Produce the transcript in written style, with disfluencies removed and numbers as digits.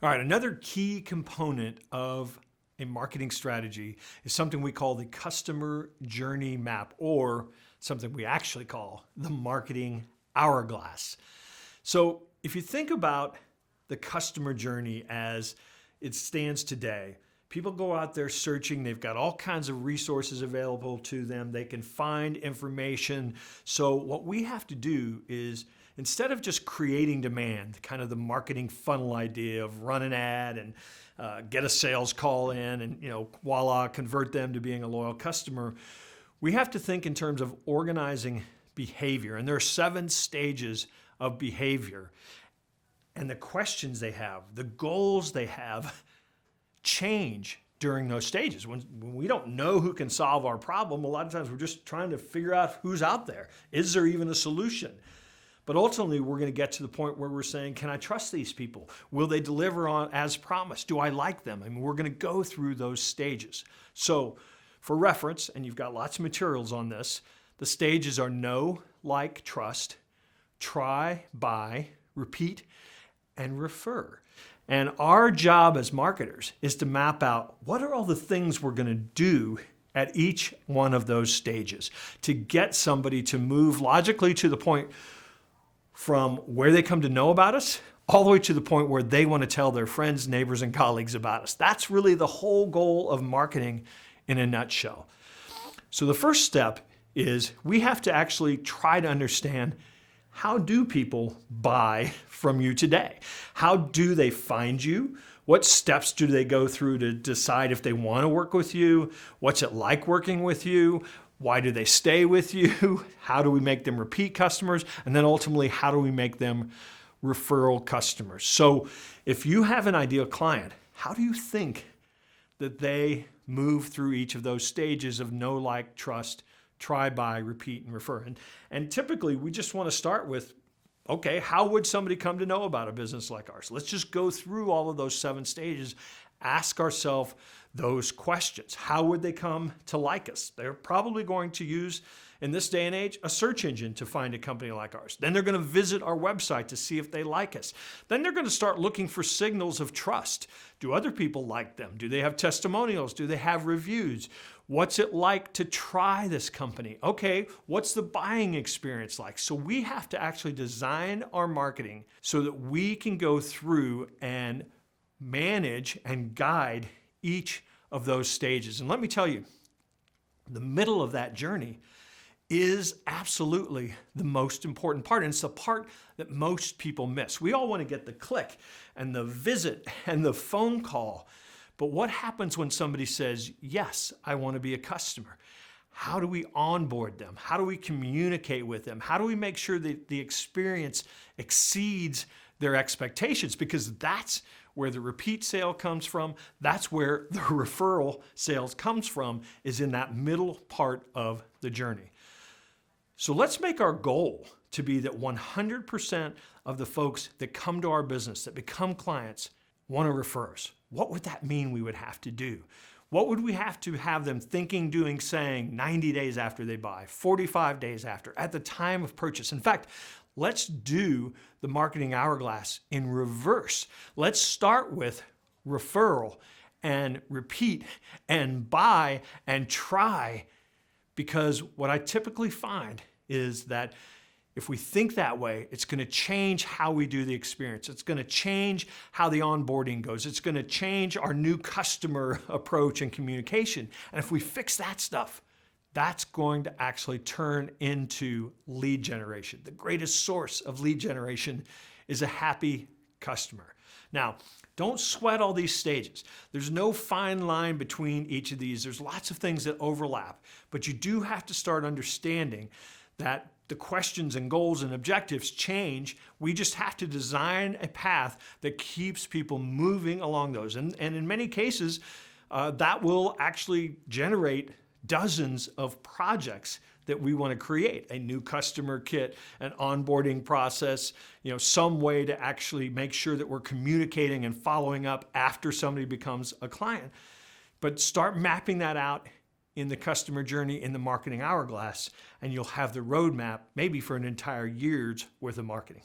All right, another key component of a marketing strategy is something we call the customer journey map, or something we actually call the marketing hourglass. So if you think about the customer journey as it stands today, people go out there searching, they've got all kinds of resources available to them, they can find information. So what we have to do is, instead of just creating demand, kind of the marketing funnel idea of run an ad and get a sales call in and, voila, convert them to being a loyal customer, we have to think in terms of organizing behavior. And there are 7 stages of behavior. And the questions they have, the goals they have, change during those stages. When we don't know who can solve our problem, a lot of times we're just trying to figure out who's out there. Is there even a solution? But ultimately, we're going to get to the point where we're saying, can I trust these people? Will they deliver on as promised? Do I like them? I mean, we're going to go through those stages. So for reference, and you've got lots of materials on this, the stages are know, like, trust, try, buy, repeat, and refer. And our job as marketers is to map out what are all the things we're going to do at each one of those stages to get somebody to move logically to the point from where they come to know about us all the way to the point where they want to tell their friends, neighbors, and colleagues about us. That's really the whole goal of marketing in a nutshell. So the first step is we have to actually try to understand, how do people buy from you today? How do they find you? What steps do they go through to decide if they want to work with you? What's it like working with you? Why do they stay with you? How do we make them repeat customers? And then ultimately, how do we make them referral customers? So if you have an ideal client, how do you think that they move through each of those stages of know, like, trust, try, buy, repeat, and refer? And typically, we just want to start with, okay, how would somebody come to know about a business like ours? Let's just go through all of those 7 stages, ask ourselves those questions. How would they come to like us? They're probably going to use, in this day and age, a search engine to find a company like ours. Then they're going to visit our website to see if they like us. Then they're going to start looking for signals of trust. Do other people like them? Do they have testimonials? Do they have reviews? What's it like to try this company? Okay, what's the buying experience like? So we have to actually design our marketing so that we can go through and manage and guide each of those stages. And let me tell you, the middle of that journey is absolutely the most important part. And it's the part that most people miss. We all want to get the click and the visit and the phone call. But what happens when somebody says, yes, I want to be a customer? How do we onboard them? How do we communicate with them? How do we make sure that the experience exceeds their expectations? Because that's where the repeat sale comes from. That's where the referral sales comes from, is in that middle part of the journey. So let's make our goal to be that 100% of the folks that come to our business, that become clients, want to refer us. What would that mean we would have to do? What would we have to have them thinking, doing, saying 90 days after they buy, 45 days after, at the time of purchase? In fact, let's do the marketing hourglass in reverse. Let's start with referral and repeat and buy and try, because what I typically find is that if we think that way, it's going to change how we do the experience. It's going to change how the onboarding goes. It's going to change our new customer approach and communication. And if we fix that stuff, that's going to actually turn into lead generation. The greatest source of lead generation is a happy customer. Now, don't sweat all these stages. There's no fine line between each of these. There's lots of things that overlap, but you do have to start understanding that the questions and goals and objectives change. We just have to design a path that keeps people moving along those. And in many cases, that will actually generate dozens of projects that we want to create: a new customer kit, an onboarding process, some way to actually make sure that we're communicating and following up after somebody becomes a client. But start mapping that out in the customer journey, in the marketing hourglass, and you'll have the roadmap maybe for an entire year's worth of marketing.